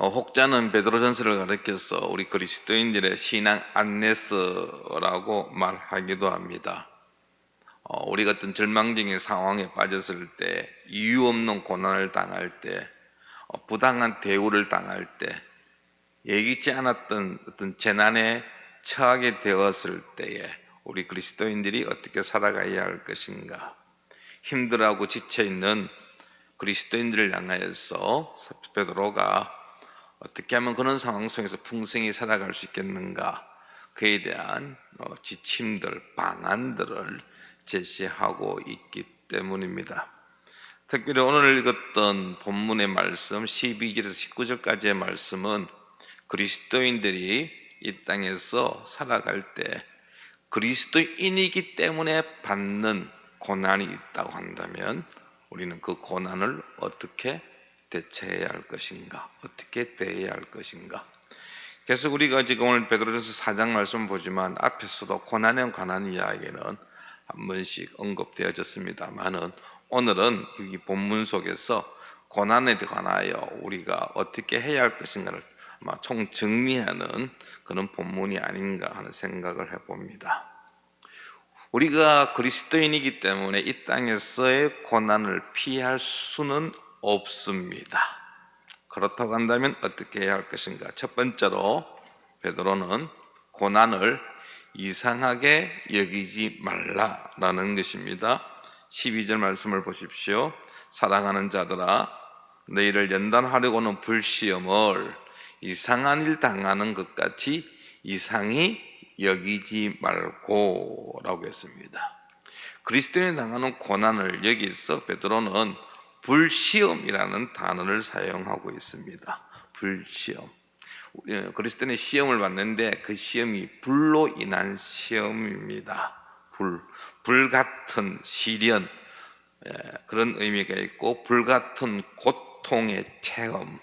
혹자는 베드로전서를 가리켜서 우리 그리스도인들의 신앙 안내서라고 말하기도 합니다. 우리가 어떤 절망적인 상황에 빠졌을 때, 이유 없는 고난을 당할 때, 부당한 대우를 당할 때, 예기치 않았던 어떤 재난에 처하게 되었을 때에 우리 그리스도인들이 어떻게 살아가야 할 것인가, 힘들어하고 지쳐있는 그리스도인들을 향하여서 베드로가 어떻게 하면 그런 상황 속에서 풍성히 살아갈 수 있겠는가, 그에 대한 지침들, 방안들을 제시하고 있기 때문입니다. 특별히 오늘 읽었던 본문의 말씀 12절에서 19절까지의 말씀은 그리스도인들이 이 땅에서 살아갈 때 그리스도인이기 때문에 받는 고난이 있다고 한다면 우리는 그 고난을 어떻게 대처해야 할 것인가, 어떻게 대해야 할 것인가. 계속 우리가 지금 오늘 베드로전서 4장 말씀 보지만 앞에서도 고난에 관한 이야기는 한 번씩 언급되어졌습니다만은 오늘은 이 본문 속에서 고난에 관하여 우리가 어떻게 해야 할 것인가를 아마 총 정리하는 그런 본문이 아닌가 하는 생각을 해봅니다. 우리가 그리스도인이기 때문에 이 땅에서의 고난을 피할 수는 없습니다. 그렇다고 한다면 어떻게 해야 할 것인가? 첫 번째로 베드로는 고난을 이상하게 여기지 말라라는 것입니다. 12절 말씀을 보십시오. 사랑하는 자들아, 너희를 연단하려고는 불시험을 이상한 일 당하는 것 같이 이상히 여기지 말고 라고 했습니다. 그리스도인이 당하는 고난을 여기서 베드로는 불시험이라는 단어를 사용하고 있습니다. 불시험. 그리스도인의 시험을 받는데 그 시험이 불로 인한 시험입니다. 불같은 시련, 그런 의미가 있고 불같은 고통의 체험.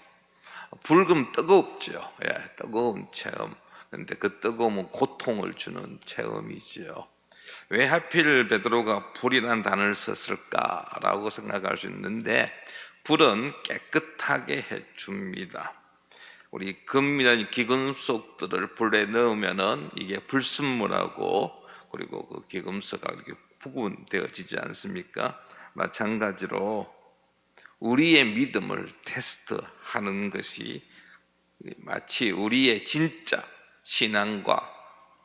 불금 뜨겁죠. 뜨거운 체험. 그런데 그 뜨거움은 고통을 주는 체험이지요. 왜 하필 베드로가 불이라는 단어를 썼을까라고 생각할 수 있는데, 불은 깨끗하게 해줍니다. 우리 금이나 기금속들을 불에 넣으면은 이게 불순물하고 그리고 그 기금속하고 이렇게 구분되어지지 않습니까? 마찬가지로 우리의 믿음을 테스트하는 것이 마치 우리의 진짜 신앙과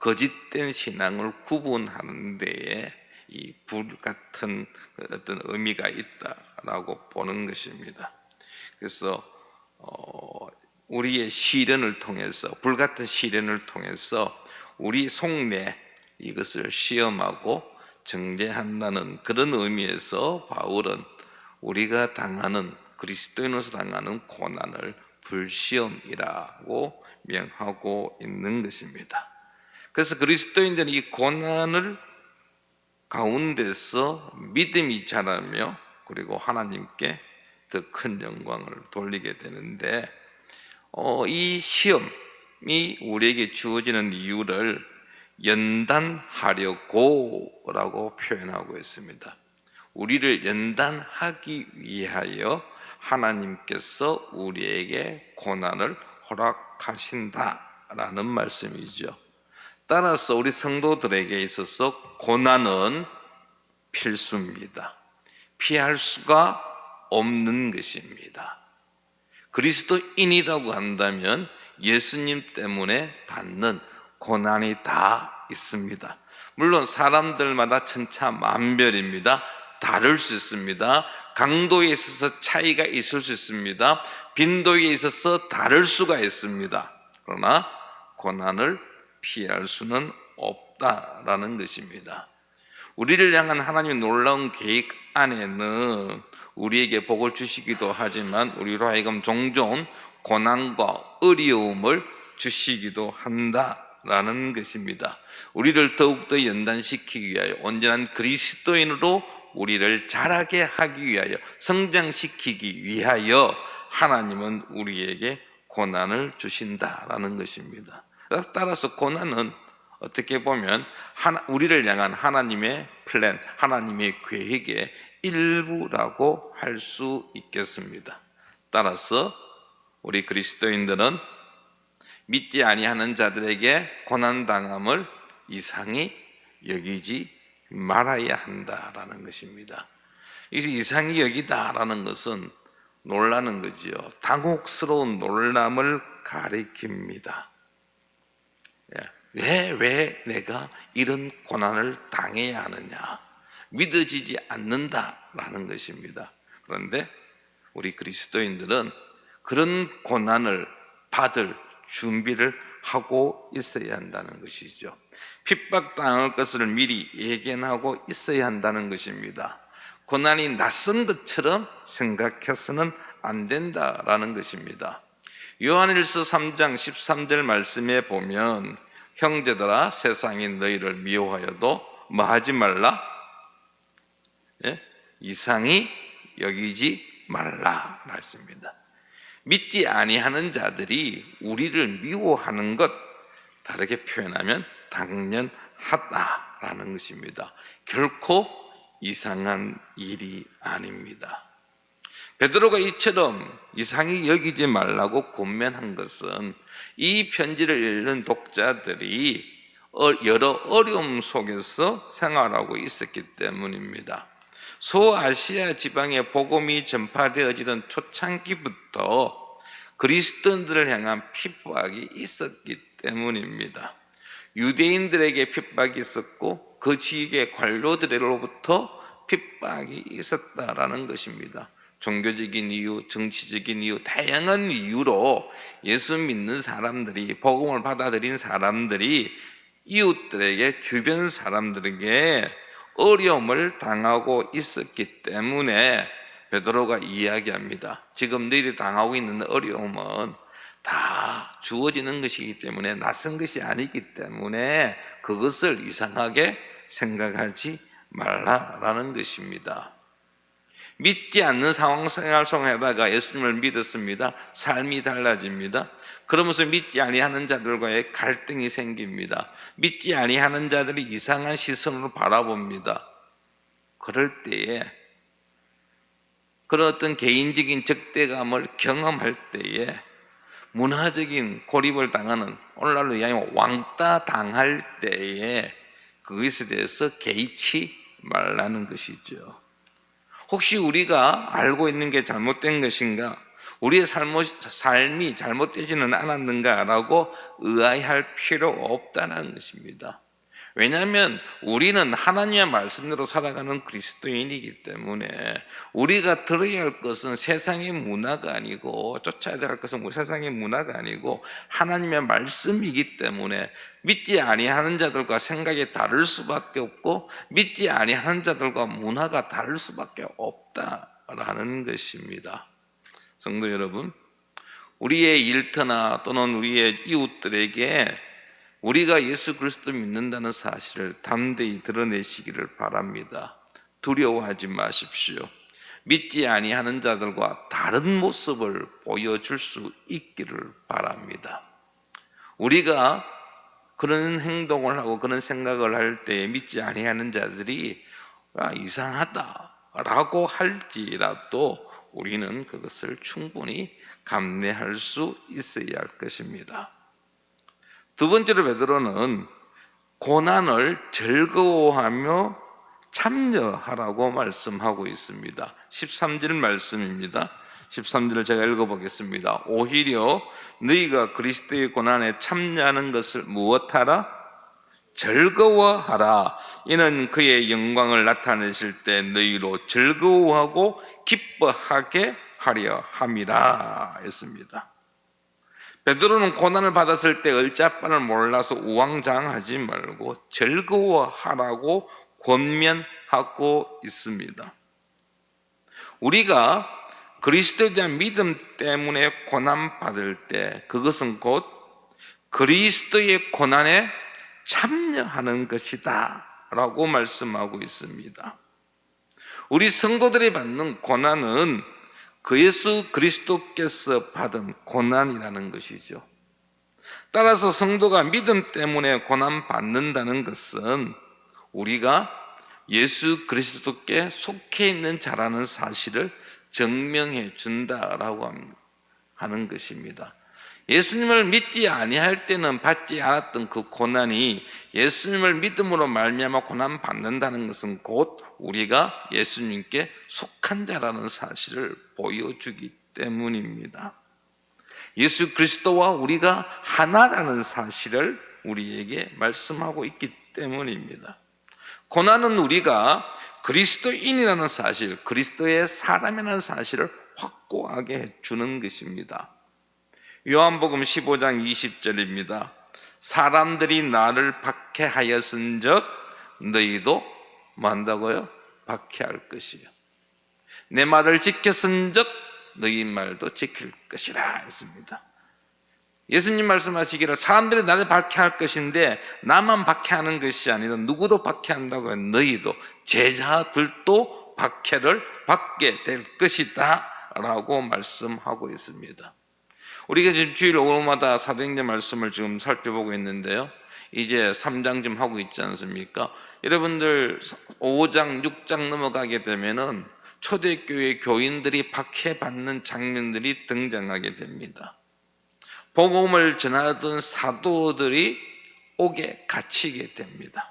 거짓된 신앙을 구분하는 데에 이 불같은 어떤 의미가 있다라고 보는 것입니다. 그래서 우리의 시련을 통해서, 불같은 시련을 통해서 우리 속내 이것을 시험하고 정죄한다는 그런 의미에서 바울은 우리가 당하는, 그리스도인으로서 당하는 고난을 불시험이라고 명하고 있는 것입니다. 그래서 그리스도인들은 이 고난을 가운데서 믿음이 자라며 그리고 하나님께 더 큰 영광을 돌리게 되는데, 이 시험이 우리에게 주어지는 이유를 연단하려고 라고 표현하고 있습니다. 우리를 연단하기 위하여 하나님께서 우리에게 고난을 허락하신다라는 말씀이죠. 따라서 우리 성도들에게 있어서 고난은 필수입니다. 피할 수가 없는 것입니다. 그리스도인이라고 한다면 예수님 때문에 받는 고난이 다 있습니다. 물론 사람들마다 천차만별입니다. 다를 수 있습니다. 강도에 있어서 차이가 있을 수 있습니다. 빈도에 있어서 다를 수가 있습니다. 그러나 고난을 피할 수는 없다라는 것입니다. 우리를 향한 하나님의 놀라운 계획 안에는 우리에게 복을 주시기도 하지만 우리로 하여금 종종 고난과 어려움을 주시기도 한다라는 것입니다. 우리를 더욱더 연단시키기 위하여, 온전한 그리스도인으로 우리를 자라게 하기 위하여, 성장시키기 위하여 하나님은 우리에게 고난을 주신다라는 것입니다. 따라서 고난은 어떻게 보면 우리를 향한 하나님의 플랜, 하나님의 계획의 일부라고 할 수 있겠습니다. 따라서 우리 그리스도인들은 믿지 아니하는 자들에게 고난당함을 이상히 여기지 말아야 한다라는 것입니다. 이상히 여기다라는 것은 놀라는 거지요. 당혹스러운 놀람을 가리킵니다. 왜 내가 이런 고난을 당해야 하느냐? 믿어지지 않는다라는 것입니다. 그런데 우리 그리스도인들은 그런 고난을 받을 준비를 하고 있어야 한다는 것이죠. 핍박당할 것을 미리 예견하고 있어야 한다는 것입니다. 고난이 낯선 것처럼 생각해서는 안 된다라는 것입니다. 요한일서 3장 13절 말씀에 보면 형제들아 세상이 너희를 미워하여도 뭐 하지 말라? 이상히 여기지 말라 말씀입니다. 믿지 아니하는 자들이 우리를 미워하는 것, 다르게 표현하면 당연하다라는 것입니다. 결코 이상한 일이 아닙니다. 베드로가 이처럼 이상히 여기지 말라고 권면한 것은 이 편지를 읽는 독자들이 여러 어려움 속에서 생활하고 있었기 때문입니다. 소아시아 지방에 복음이 전파되어지던 초창기부터 그리스도인들을 향한 핍박이 있었기 때문입니다. 유대인들에게 핍박이 있었고 그 지역의 관료들로부터 핍박이 있었다라는 것입니다. 종교적인 이유, 정치적인 이유, 다양한 이유로 예수 믿는 사람들이, 복음을 받아들인 사람들이 이웃들에게, 주변 사람들에게 어려움을 당하고 있었기 때문에 베드로가 이야기합니다. 지금 너희들이 당하고 있는 어려움은 다 주어지는 것이기 때문에, 낯선 것이 아니기 때문에 그것을 이상하게 생각하지 말라라는 것입니다. 믿지 않는 상황 생활 속에다가 예수님을 믿었습니다. 삶이 달라집니다. 그러면서 믿지 아니하는 자들과의 갈등이 생깁니다. 믿지 아니하는 자들이 이상한 시선으로 바라봅니다. 그럴 때에 그런 어떤 개인적인 적대감을 경험할 때에 문화적인 고립을 당하는, 오늘날로 이야기하면 왕따 당할 때에 그것에 대해서 개의치 말라는 것이죠. 혹시 우리가 알고 있는 게 잘못된 것인가? 우리의 삶이 잘못되지는 않았는가라고 의아해할 필요 없다는 것입니다. 왜냐하면 우리는 하나님의 말씀대로 살아가는 그리스도인이기 때문에 우리가 들어야 할 것은 세상의 문화가 아니고, 쫓아야 할 것은 세상의 문화가 아니고 하나님의 말씀이기 때문에 믿지 아니하는 자들과 생각이 다를 수밖에 없고 믿지 아니하는 자들과 문화가 다를 수밖에 없다라는 것입니다. 성도 여러분, 우리의 일터나 또는 우리의 이웃들에게 우리가 예수 그리스도를 믿는다는 사실을 담대히 드러내시기를 바랍니다. 두려워하지 마십시오. 믿지 아니하는 자들과 다른 모습을 보여줄 수 있기를 바랍니다. 우리가 그런 행동을 하고 그런 생각을 할 때 믿지 아니하는 자들이 이상하다라고 할지라도 우리는 그것을 충분히 감내할 수 있어야 할 것입니다. 두 번째로 베드로는 고난을 즐거워하며 참여하라고 말씀하고 있습니다. 13절 말씀입니다. 13절을 제가 읽어보겠습니다. 오히려 너희가 그리스도의 고난에 참여하는 것을 무엇하라? 즐거워하라. 이는 그의 영광을 나타내실 때 너희로 즐거워하고 기뻐하게 하려 함이라 했습니다. 베드로는 고난을 받았을 때 얼짜빠를 몰라서 우왕좌왕하지 말고 즐거워하라고 권면하고 있습니다. 우리가 그리스도에 대한 믿음 때문에 고난받을 때 그것은 곧 그리스도의 고난에 참여하는 것이다 라고 말씀하고 있습니다. 우리 성도들이 받는 고난은 그 예수 그리스도께서 받은 고난이라는 것이죠. 따라서 성도가 믿음 때문에 고난받는다는 것은 우리가 예수 그리스도께 속해 있는 자라는 사실을 증명해 준다라고 하는 것입니다. 예수님을 믿지 아니할 때는 받지 않았던 그 고난이 예수님을 믿음으로 말미암아 고난 받는다는 것은 곧 우리가 예수님께 속한 자라는 사실을 보여주기 때문입니다. 예수 그리스도와 우리가 하나라는 사실을 우리에게 말씀하고 있기 때문입니다. 고난은 우리가 그리스도인이라는 사실, 그리스도의 사람이라는 사실을 확고하게 해주는 것입니다. 요한복음 15장 20절입니다. 사람들이 나를 박해하였은즉 너희도 뭐 한다고요? 박해할 것이요. 내 말을 지켰은즉 너희 말도 지킬 것이라 했습니다. 예수님 말씀하시기를 사람들이 나를 박해할 것인데 나만 박해하는 것이 아니라 누구도 박해한다고 해요. 너희도 제자들도 박해를 받게 될 것이다 라고 말씀하고 있습니다. 우리가 지금 주일 오후마다 사도행전 말씀을 지금 살펴보고 있는데요, 이제 3장 하고 있지 않습니까? 여러분들 5장 6장 넘어가게 되면은 초대교회 교인들이 박해받는 장면들이 등장하게 됩니다. 복음을 전하던 사도들이 옥에 갇히게 됩니다.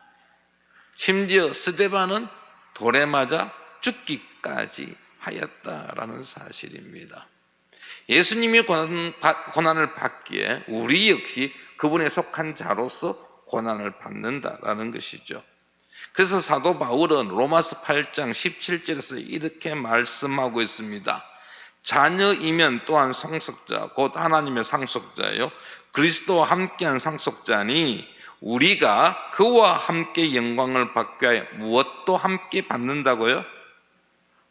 심지어 스데반은 돌에 맞아 죽기까지 하였다라는 사실입니다. 예수님이 고난을 받기에 우리 역시 그분에 속한 자로서 고난을 받는다라는 것이죠. 그래서 사도 바울은 로마서 8장 17절에서 이렇게 말씀하고 있습니다. 자녀이면 또한 상속자, 곧 하나님의 상속자예요. 그리스도와 함께한 상속자니 우리가 그와 함께 영광을 받기 위하여 무엇도 함께 받는다고요?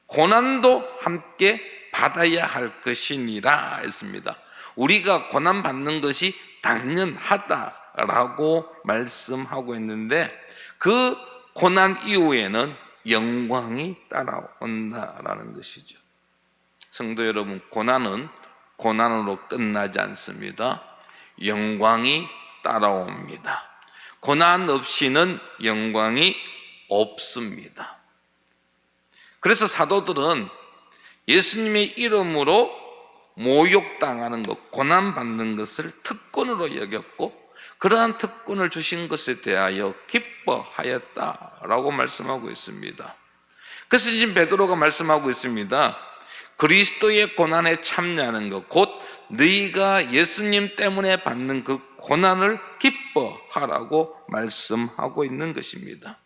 고난도 함께 받아야 할 것이니라 했습니다. 우리가 고난 받는 것이 당연하다라고 말씀하고 있는데 그 고난 이후에는 영광이 따라온다라는 것이죠. 성도 여러분, 고난은 고난으로 끝나지 않습니다. 영광이 따라옵니다. 고난 없이는 영광이 없습니다. 그래서 사도들은 예수님의 이름으로 모욕당하는 것, 고난받는 것을 특권으로 여겼고 그러한 특권을 주신 것에 대하여 기뻐하였다라고 말씀하고 있습니다. 그래서 지금 베드로가 말씀하고 있습니다. 그리스도의 고난에 참여하는 것, 곧 너희가 예수님 때문에 받는 그 고난을 기뻐하라고 말씀하고 있는 것입니다.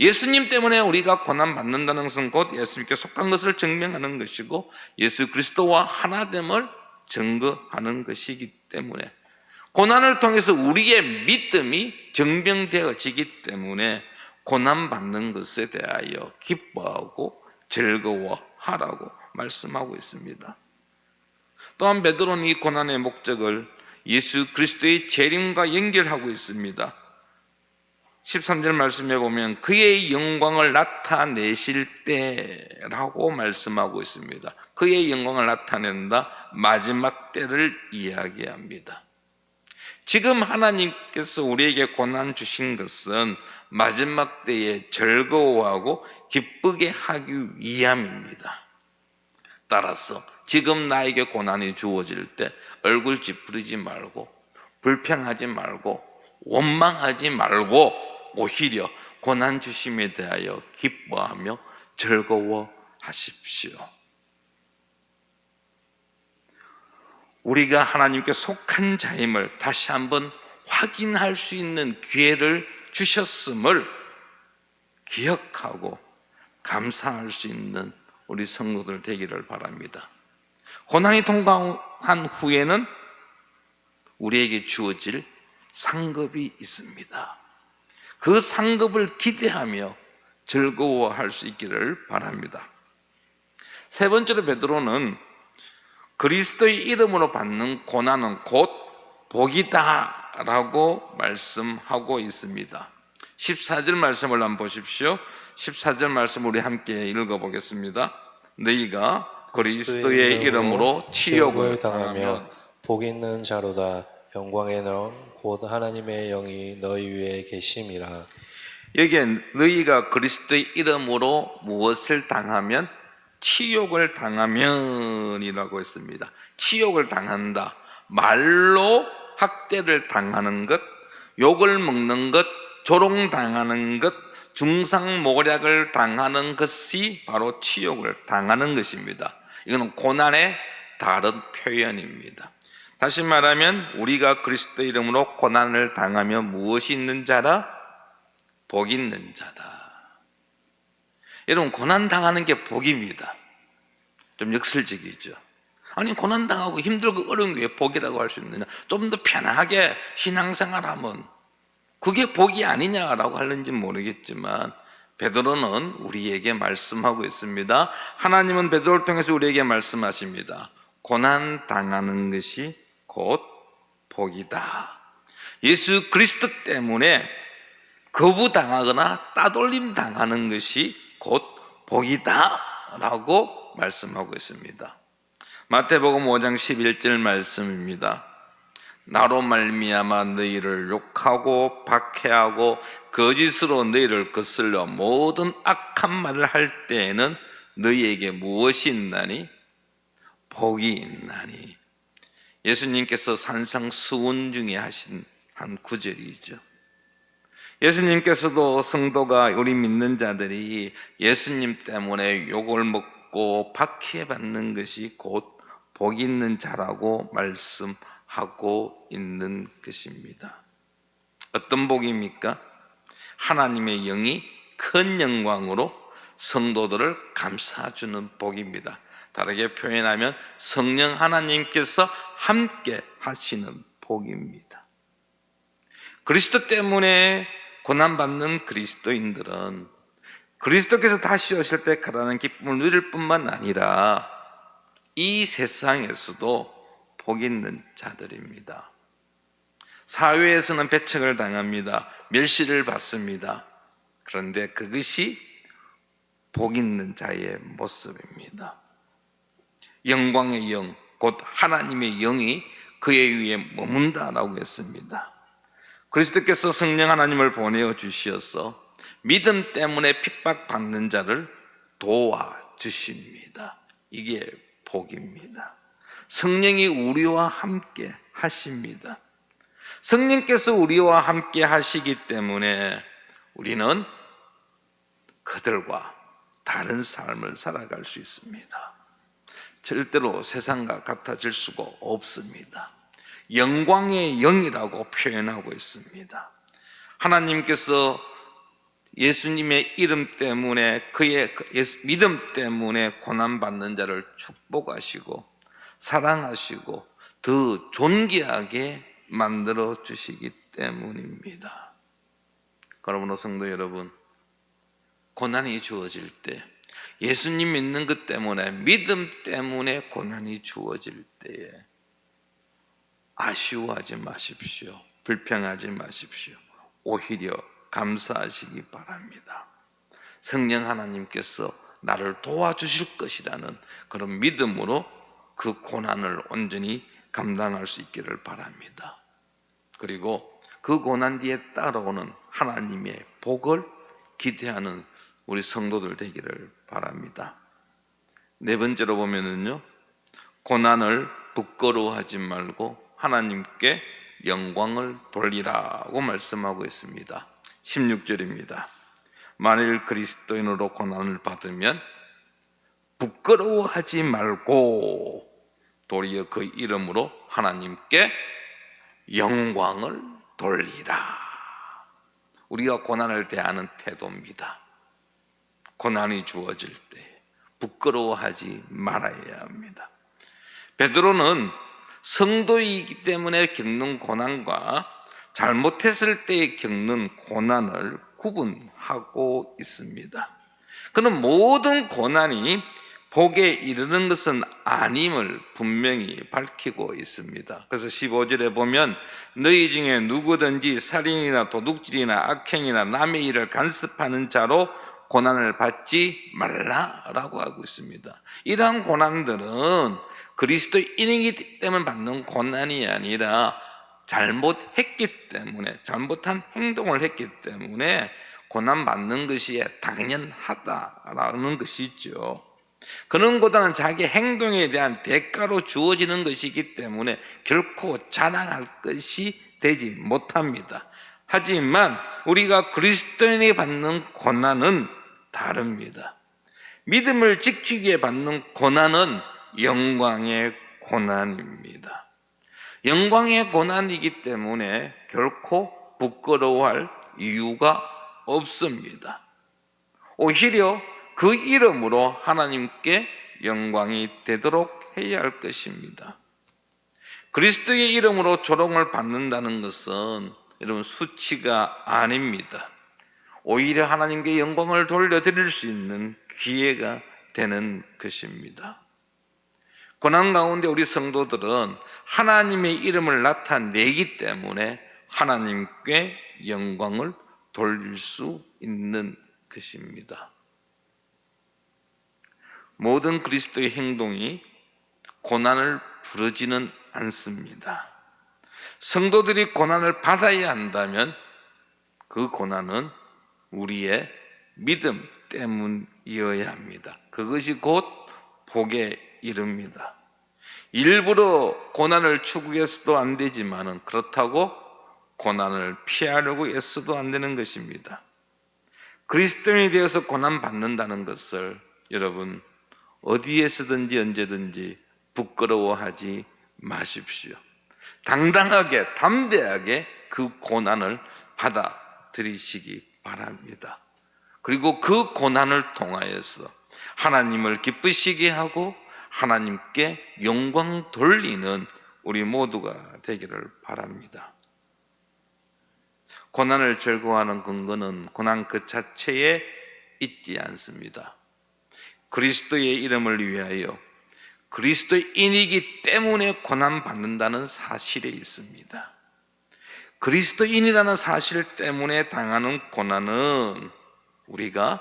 예수님 때문에 우리가 고난 받는다는 것은 곧 예수님께 속한 것을 증명하는 것이고 예수 그리스도와 하나됨을 증거하는 것이기 때문에 고난을 통해서 우리의 믿음이 증명되어지기 때문에 고난 받는 것에 대하여 기뻐하고 즐거워하라고 말씀하고 있습니다. 또한 베드로는 이 고난의 목적을 예수 그리스도의 재림과 연결하고 있습니다. 13절 말씀에 보면 그의 영광을 나타내실 때라고 말씀하고 있습니다. 그의 영광을 나타낸다, 마지막 때를 이야기합니다. 지금 하나님께서 우리에게 고난 주신 것은 마지막 때에 즐거워하고 기쁘게 하기 위함입니다. 따라서 지금 나에게 고난이 주어질 때 얼굴 찌푸리지 말고 불평하지 말고 원망하지 말고 오히려 고난 주심에 대하여 기뻐하며 즐거워하십시오. 우리가 하나님께 속한 자임을 다시 한번 확인할 수 있는 기회를 주셨음을 기억하고 감사할 수 있는 우리 성도들 되기를 바랍니다. 고난이 통과한 후에는 우리에게 주어질 상급이 있습니다. 그 상급을 기대하며 즐거워할 수 있기를 바랍니다. 세 번째로 베드로는 그리스도의 이름으로 받는 고난은 곧 복이다 라고 말씀하고 있습니다. 14절 말씀을 한번 보십시오. 14절 말씀 우리 함께 읽어보겠습니다. 너희가 그리스도의 이름으로 치욕을 당하면 복 있는 자로다. 영광에는 곧 하나님의 영이 너희 위에 계심이라. 여기에 너희가 그리스도의 이름으로 무엇을 당하면 치욕을 당하면이라고 했습니다. 치욕을 당한다. 말로 학대를 당하는 것, 욕을 먹는 것, 조롱당하는 것, 중상모략을 당하는 것이 바로 치욕을 당하는 것입니다. 이거는 고난의 다른 표현입니다. 다시 말하면 우리가 그리스도 이름으로 고난을 당하면 무엇이 있는 자라? 복 있는 자다. 여러분, 고난 당하는 게 복입니다. 좀 역설적이죠. 아니, 고난 당하고 힘들고 어려운 게 복이라고 할 수 있느냐? 좀 더 편하게 신앙생활하면 그게 복이 아니냐라고 하는지 모르겠지만 베드로는 우리에게 말씀하고 있습니다. 하나님은 베드로를 통해서 우리에게 말씀하십니다. 고난 당하는 것이 곧 복이다. 예수 그리스도 때문에 거부당하거나 따돌림 당하는 것이 곧 복이다 라고 말씀하고 있습니다. 마태복음 5장 11절 말씀입니다. 나로 말미암아 너희를 욕하고 박해하고 거짓으로 너희를 거슬러 모든 악한 말을 할 때에는 너희에게 무엇이 있나니? 복이 있나니. 예수님께서 산상수훈 중에 하신 한 구절이죠. 예수님께서도 성도가 우리 믿는 자들이 예수님 때문에 욕을 먹고 박해받는 것이 곧 복 있는 자라고 말씀하고 있는 것입니다. 어떤 복입니까? 하나님의 영이 큰 영광으로 성도들을 감싸주는 복입니다. 다르게 표현하면 성령 하나님께서 함께 하시는 복입니다. 그리스도 때문에 고난받는 그리스도인들은 그리스도께서 다시 오실 때 가라는 기쁨을 누릴 뿐만 아니라 이 세상에서도 복 있는 자들입니다. 사회에서는 배척을 당합니다. 멸시를 받습니다. 그런데 그것이 복 있는 자의 모습입니다. 영광의 영, 곧 하나님의 영이 그의 위에 머문다라고 했습니다. 그리스도께서 성령 하나님을 보내어 주시어서 믿음 때문에 핍박받는 자를 도와주십니다. 이게 복입니다. 성령이 우리와 함께 하십니다. 성령께서 우리와 함께 하시기 때문에 우리는 그들과 다른 삶을 살아갈 수 있습니다. 절대로 세상과 같아질 수가 없습니다. 영광의 영이라고 표현하고 있습니다. 하나님께서 예수님의 이름 때문에 그의 믿음 때문에 고난받는 자를 축복하시고 사랑하시고 더 존귀하게 만들어 주시기 때문입니다. 그러므로 성도 여러분, 고난이 주어질 때 예수님 믿는 것 때문에 믿음 때문에 고난이 주어질 때에 아쉬워하지 마십시오. 불평하지 마십시오. 오히려 감사하시기 바랍니다. 성령 하나님께서 나를 도와주실 것이라는 그런 믿음으로 그 고난을 온전히 감당할 수 있기를 바랍니다. 그리고 그 고난 뒤에 따라오는 하나님의 복을 기대하는 우리 성도들 되기를 바랍니다. 네 번째로 보면은요, 고난을 부끄러워하지 말고 하나님께 영광을 돌리라고 말씀하고 있습니다. 16절입니다. 만일 그리스도인으로 고난을 받으면 부끄러워하지 말고 도리어 그 이름으로 하나님께 영광을 돌리라. 우리가 고난을 대하는 태도입니다. 고난이 주어질 때 부끄러워하지 말아야 합니다. 베드로는 성도이기 때문에 겪는 고난과 잘못했을 때 겪는 고난을 구분하고 있습니다. 그는 모든 고난이 복에 이르는 것은 아님을 분명히 밝히고 있습니다. 그래서 15절에 보면 너희 중에 누구든지 살인이나 도둑질이나 악행이나 남의 일을 간섭하는 자로 고난을 받지 말라라고 하고 있습니다. 이러한 고난들은 그리스도인이기 때문에 받는 고난이 아니라 잘못했기 때문에, 잘못한 행동을 했기 때문에 고난받는 것이 당연하다라는 것이죠. 그런 것보다는 자기 행동에 대한 대가로 주어지는 것이기 때문에 결코 자랑할 것이 되지 못합니다. 하지만 우리가 그리스도인이 받는 고난은 다릅니다. 믿음을 지키기 위해 받는 고난은 영광의 고난입니다. 영광의 고난이기 때문에 결코 부끄러워할 이유가 없습니다. 오히려 그 이름으로 하나님께 영광이 되도록 해야 할 것입니다. 그리스도의 이름으로 조롱을 받는다는 것은 여러분 수치가 아닙니다. 오히려 하나님께 영광을 돌려드릴 수 있는 기회가 되는 것입니다. 고난 가운데 우리 성도들은 하나님의 이름을 나타내기 때문에 하나님께 영광을 돌릴 수 있는 것입니다. 모든 그리스도의 행동이 고난을 부르지는 않습니다. 성도들이 고난을 받아야 한다면 그 고난은 우리의 믿음 때문이어야 합니다. 그것이 곧 복에 이릅니다. 일부러 고난을 추구해서도 안 되지만은 그렇다고 고난을 피하려고 애써도 안 되는 것입니다. 그리스도인이 되어서 고난 받는다는 것을 여러분 어디에서든지 언제든지 부끄러워하지 마십시오. 당당하게 담대하게 그 고난을 받아들이시기 바랍니다. 그리고 그 고난을 통하여서 하나님을 기쁘시게 하고 하나님께 영광 돌리는 우리 모두가 되기를 바랍니다. 고난을 즐거워하는 근거는 고난 그 자체에 있지 않습니다. 그리스도의 이름을 위하여 그리스도인이기 때문에 고난받는다는 사실에 있습니다. 그리스도인이라는 사실 때문에 당하는 고난은 우리가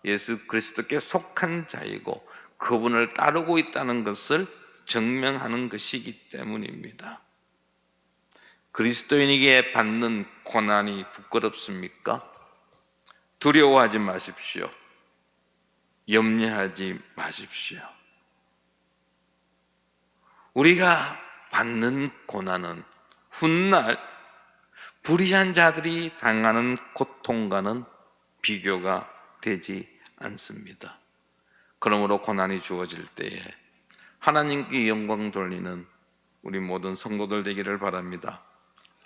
예수 그리스도께 속한 자이고 그분을 따르고 있다는 것을 증명하는 것이기 때문입니다. 그리스도인에게 받는 고난이 부끄럽습니까? 두려워하지 마십시오. 염려하지 마십시오. 우리가 받는 고난은 훗날 불의한 자들이 당하는 고통과는 비교가 되지 않습니다. 그러므로 고난이 주어질 때에 하나님께 영광 돌리는 우리 모든 성도들 되기를 바랍니다.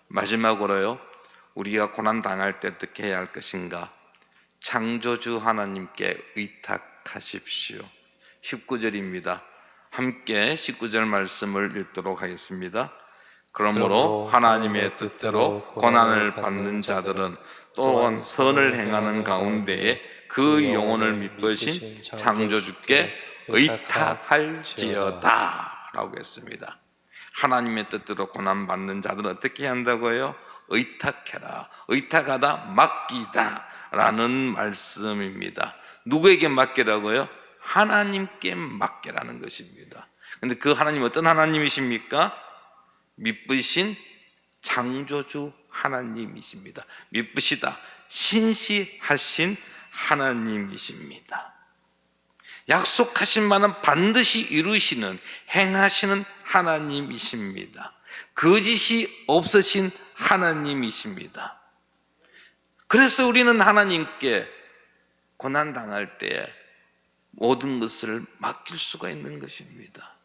마지막으로요, 우리가 고난 당할 때 어떻게 해야 할 것인가? 창조주 하나님께 의탁하십시오. 19절입니다. 함께 19절 말씀을 읽도록 하겠습니다. 그러므로 하나님의 뜻대로 고난을 받는 자들은 또한 선을 행하는 가운데에 그 영혼을 믿으신 창조주께 의탁할지어다 라고 했습니다. 하나님의 뜻대로 고난받는 자들은 어떻게 한다고요? 의탁해라. 의탁하다, 맡기다 라는 말씀입니다. 누구에게 맡기라고요? 하나님께 맡기라는 것입니다. 그런데 그 하나님 어떤 하나님이십니까? 미쁘신 창조주 하나님이십니다. 미쁘시다, 신시하신 하나님이십니다. 약속하신 바는 반드시 이루시는, 행하시는 하나님이십니다. 거짓이 없으신 하나님이십니다. 그래서 우리는 하나님께 고난당할 때 모든 것을 맡길 수가 있는 것입니다.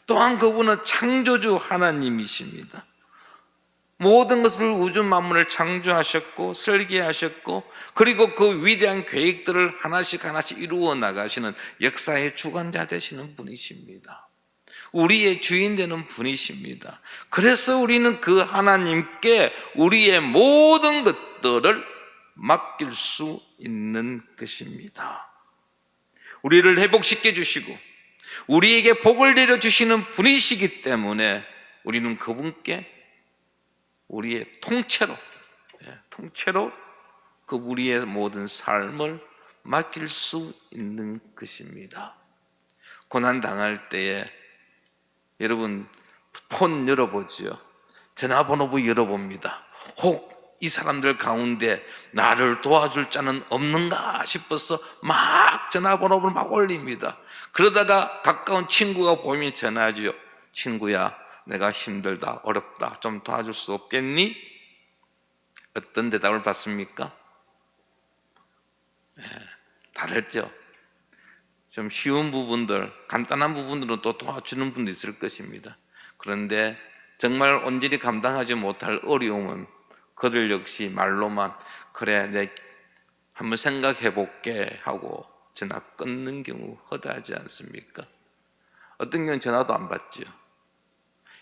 또한 그분은 창조주 하나님이십니다. 모든 것을 우주 만물을 창조하셨고 설계하셨고 그리고 그 위대한 계획들을 하나씩 하나씩 이루어 나가시는 역사의 주관자 되시는 분이십니다. 우리의 주인 되는 분이십니다. 그래서 우리는 그 하나님께 우리의 모든 것들을 맡길 수 있는 것입니다. 우리를 회복시켜 주시고 우리에게 복을 내려주시는 분이시기 때문에 우리는 그분께 우리의 통째로 그 우리의 모든 삶을 맡길 수 있는 것입니다. 고난 당할 때에 여러분 폰 열어보지요. 전화번호부 열어봅니다. 혹 이 사람들 가운데 나를 도와줄 자는 없는가 싶어서 막 전화번호를 막 올립니다. 그러다가 가까운 친구가 보이면 전화하죠. 친구야, 내가 힘들다, 어렵다, 좀 도와줄 수 없겠니? 어떤 대답을 받습니까? 다르죠. 좀 쉬운 부분들, 간단한 부분들은 또 도와주는 분도 있을 것입니다. 그런데 정말 온전히 감당하지 못할 어려움은 그들 역시 말로만 그래, 내 한번 생각해 볼게 하고 전화 끊는 경우 허다하지 않습니까? 어떤 경우는 전화도 안 받죠.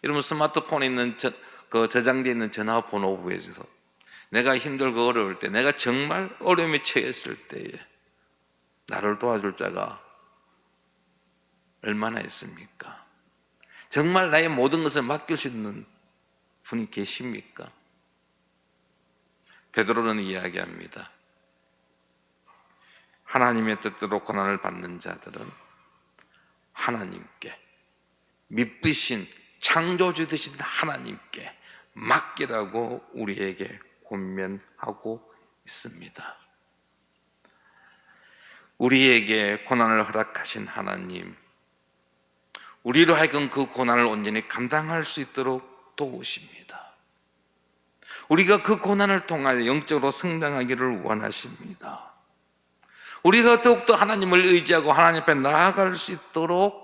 여러분 스마트폰에 있는 저장되어 있는 전화번호부에서 내가 힘들고 어려울 때, 내가 정말 어려움에 처했을 때에 나를 도와줄 자가 얼마나 있습니까? 정말 나의 모든 것을 맡길 수 있는 분이 계십니까? 베드로는 이야기합니다. 하나님의 뜻대로 고난을 받는 자들은 하나님께, 믿으신 창조주 되신 하나님께 맡기라고 우리에게 권면하고 있습니다. 우리에게 고난을 허락하신 하나님, 우리로 하여금 그 고난을 온전히 감당할 수 있도록 도우십니다. 우리가 그 고난을 통하여 영적으로 성장하기를 원하십니다. 우리가 더욱더 하나님을 의지하고 하나님 앞에 나아갈 수 있도록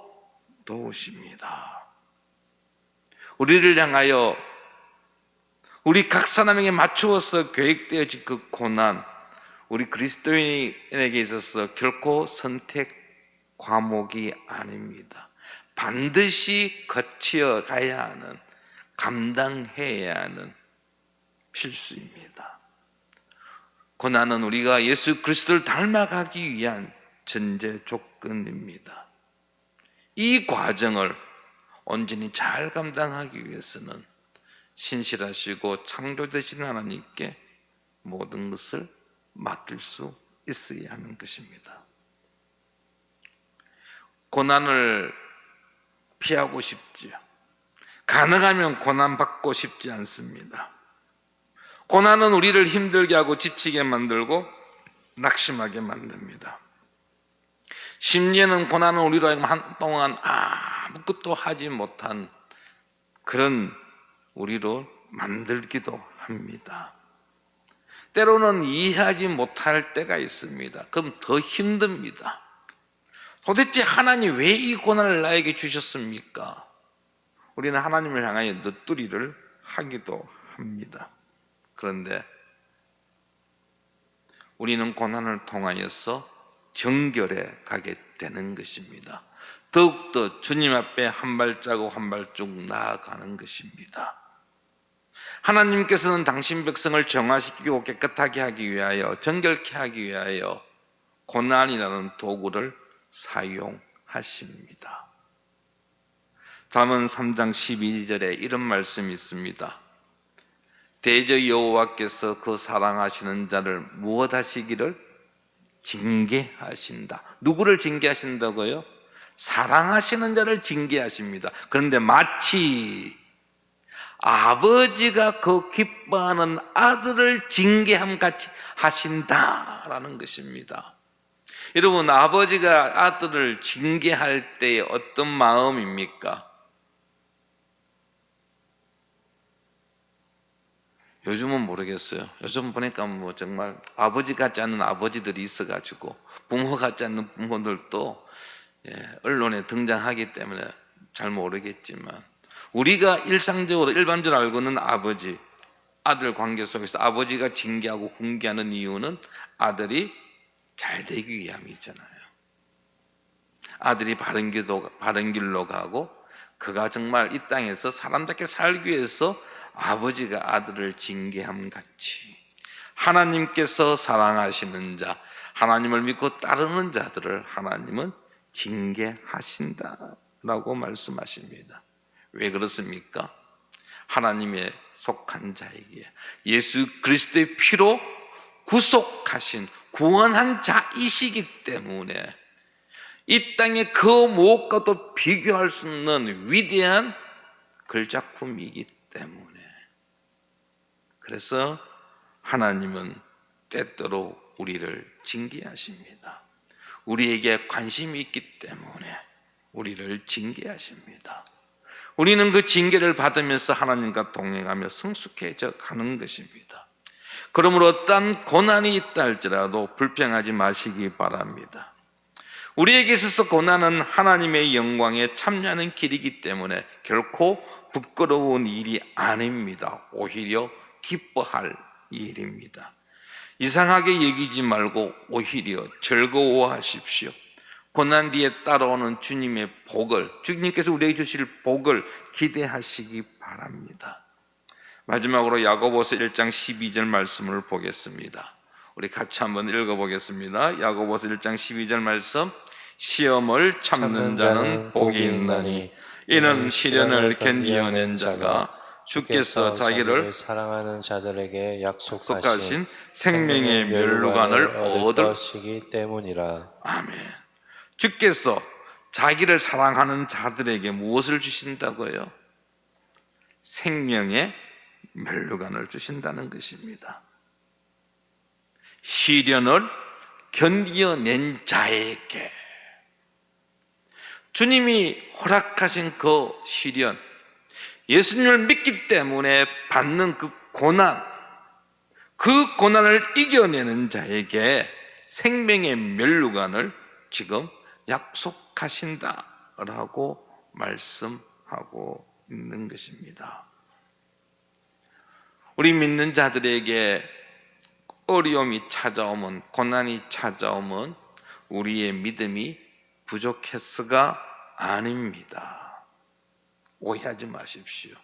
도우십니다. 우리를 향하여 우리 각 사람에게 맞추어서 계획되어진 그 고난, 우리 그리스도인에게 있어서 결코 선택 과목이 아닙니다. 반드시 거치어 가야 하는, 감당해야 하는 필수입니다. 고난은 우리가 예수 그리스도를 닮아가기 위한 전제 조건입니다. 이 과정을 온전히 잘 감당하기 위해서는 신실하시고 창조되신 하나님께 모든 것을 맡길 수 있어야 하는 것입니다. 고난을 피하고 싶지요. 가능하면 고난받고 싶지 않습니다. 고난은 우리를 힘들게 하고 지치게 만들고 낙심하게 만듭니다. 심지어는 고난은 우리로 하여금 한동안 아무것도 하지 못한 그런 우리로 만들기도 합니다. 때로는 이해하지 못할 때가 있습니다. 그럼 더 힘듭니다. 도대체 하나님 왜 이 고난을 나에게 주셨습니까? 우리는 하나님을 향하여 넋두리를 하기도 합니다. 그런데 우리는 고난을 통하여서 정결해 가게 되는 것입니다. 더욱더 주님 앞에 한 발자국 한 발자국 나아가는 것입니다. 하나님께서는 당신 백성을 정화시키고 깨끗하게 하기 위하여, 정결케 하기 위하여 고난이라는 도구를 사용하십니다. 잠언 3장 12절에 이런 말씀이 있습니다. 대저 여호와께서 그 사랑하시는 자를 무엇 하시기를? 징계하신다. 누구를 징계하신다고요? 사랑하시는 자를 징계하십니다. 그런데 마치 아버지가 그 기뻐하는 아들을 징계함 같이 하신다라는 것입니다. 여러분, 아버지가 아들을 징계할 때의 어떤 마음입니까? 요즘은 모르겠어요. 요즘 보니까 뭐 정말 아버지 같지 않은 아버지들이 있어가지고 부모 같지 않는 부모들도 언론에 등장하기 때문에 잘 모르겠지만, 우리가 일상적으로 일반적으로 알고 있는 아버지 아들 관계 속에서 아버지가 징계하고 훈계하는 이유는 아들이 잘 되기 위함이잖아요. 아들이 바른 길로 가고 그가 정말 이 땅에서 사람답게 살기 위해서 아버지가 아들을 징계함 같이 하나님께서 사랑하시는 자, 하나님을 믿고 따르는 자들을 하나님은 징계하신다라고 말씀하십니다. 왜 그렇습니까? 하나님의 속한 자에게 예수 그리스도의 피로 구속하신 구원한 자이시기 때문에 이 땅의 그 무엇과도 비교할 수 없는 위대한 글작품이기 때문에, 그래서 하나님은 때때로 우리를 징계하십니다. 우리에게 관심이 있기 때문에 우리를 징계하십니다. 우리는 그 징계를 받으면서 하나님과 동행하며 성숙해져 가는 것입니다. 그러므로 어떠한 고난이 있다 할지라도 불평하지 마시기 바랍니다. 우리에게 있어서 고난은 하나님의 영광에 참여하는 길이기 때문에 결코 부끄러운 일이 아닙니다. 오히려 기뻐할 일입니다. 이상하게 여기지 말고 오히려 즐거워하십시오. 고난 뒤에 따라오는 주님의 복을, 주님께서 우리에게 주실 복을 기대하시기 바랍니다. 마지막으로 야고보서 1장 12절 말씀을 보겠습니다. 우리 같이 한번 읽어보겠습니다. 야고보서 1장 12절 말씀. 시험을 참는 자는 복이 있나니 이는 시련을 견디어낸 자가 주께서 자기를 사랑하는 자들에게 약속하신 약속하신 생명의 멸류관을 얻을 것이기 때문이라. 아멘. 주께서 자기를 사랑하는 자들에게 무엇을 주신다고요? 생명의 멸류관을 주신다는 것입니다. 시련을 견디어낸 자에게 주님이 허락하신 그 시련, 예수님을 믿기 때문에 받는 그 고난을 이겨내는 자에게 생명의 멸류관을 지금 약속하신다라고 말씀하고 있는 것입니다. 우리 믿는 자들에게 어려움이 찾아오면, 고난이 찾아오면 우리의 믿음이 부족해서가 아닙니다. 오해하지 마십시오.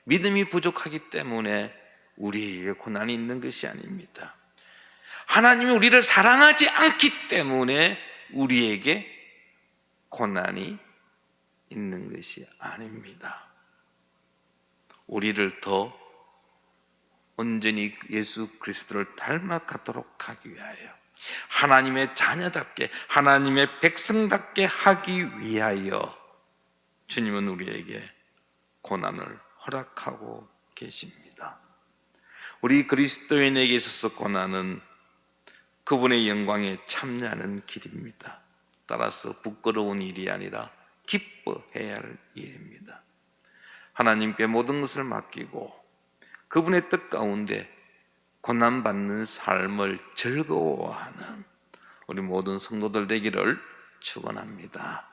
믿음이 부족하기 때문에 우리에게 고난이 있는 것이 아닙니다. 하나님이 우리를 사랑하지 않기 때문에 우리에게 고난이 있는 것이 아닙니다. 우리를 더 온전히 예수 그리스도를 닮아가도록 하기 위하여, 하나님의 자녀답게, 하나님의 백성답게 하기 위하여 주님은 우리에게 고난을 허락하고 계십니다. 우리 그리스도인에게 있어서 고난은 그분의 영광에 참여하는 길입니다. 따라서 부끄러운 일이 아니라 기뻐해야 할 일입니다. 하나님께 모든 것을 맡기고 그분의 뜻 가운데 고난받는 삶을 즐거워하는 우리 모든 성도들 되기를 축원합니다.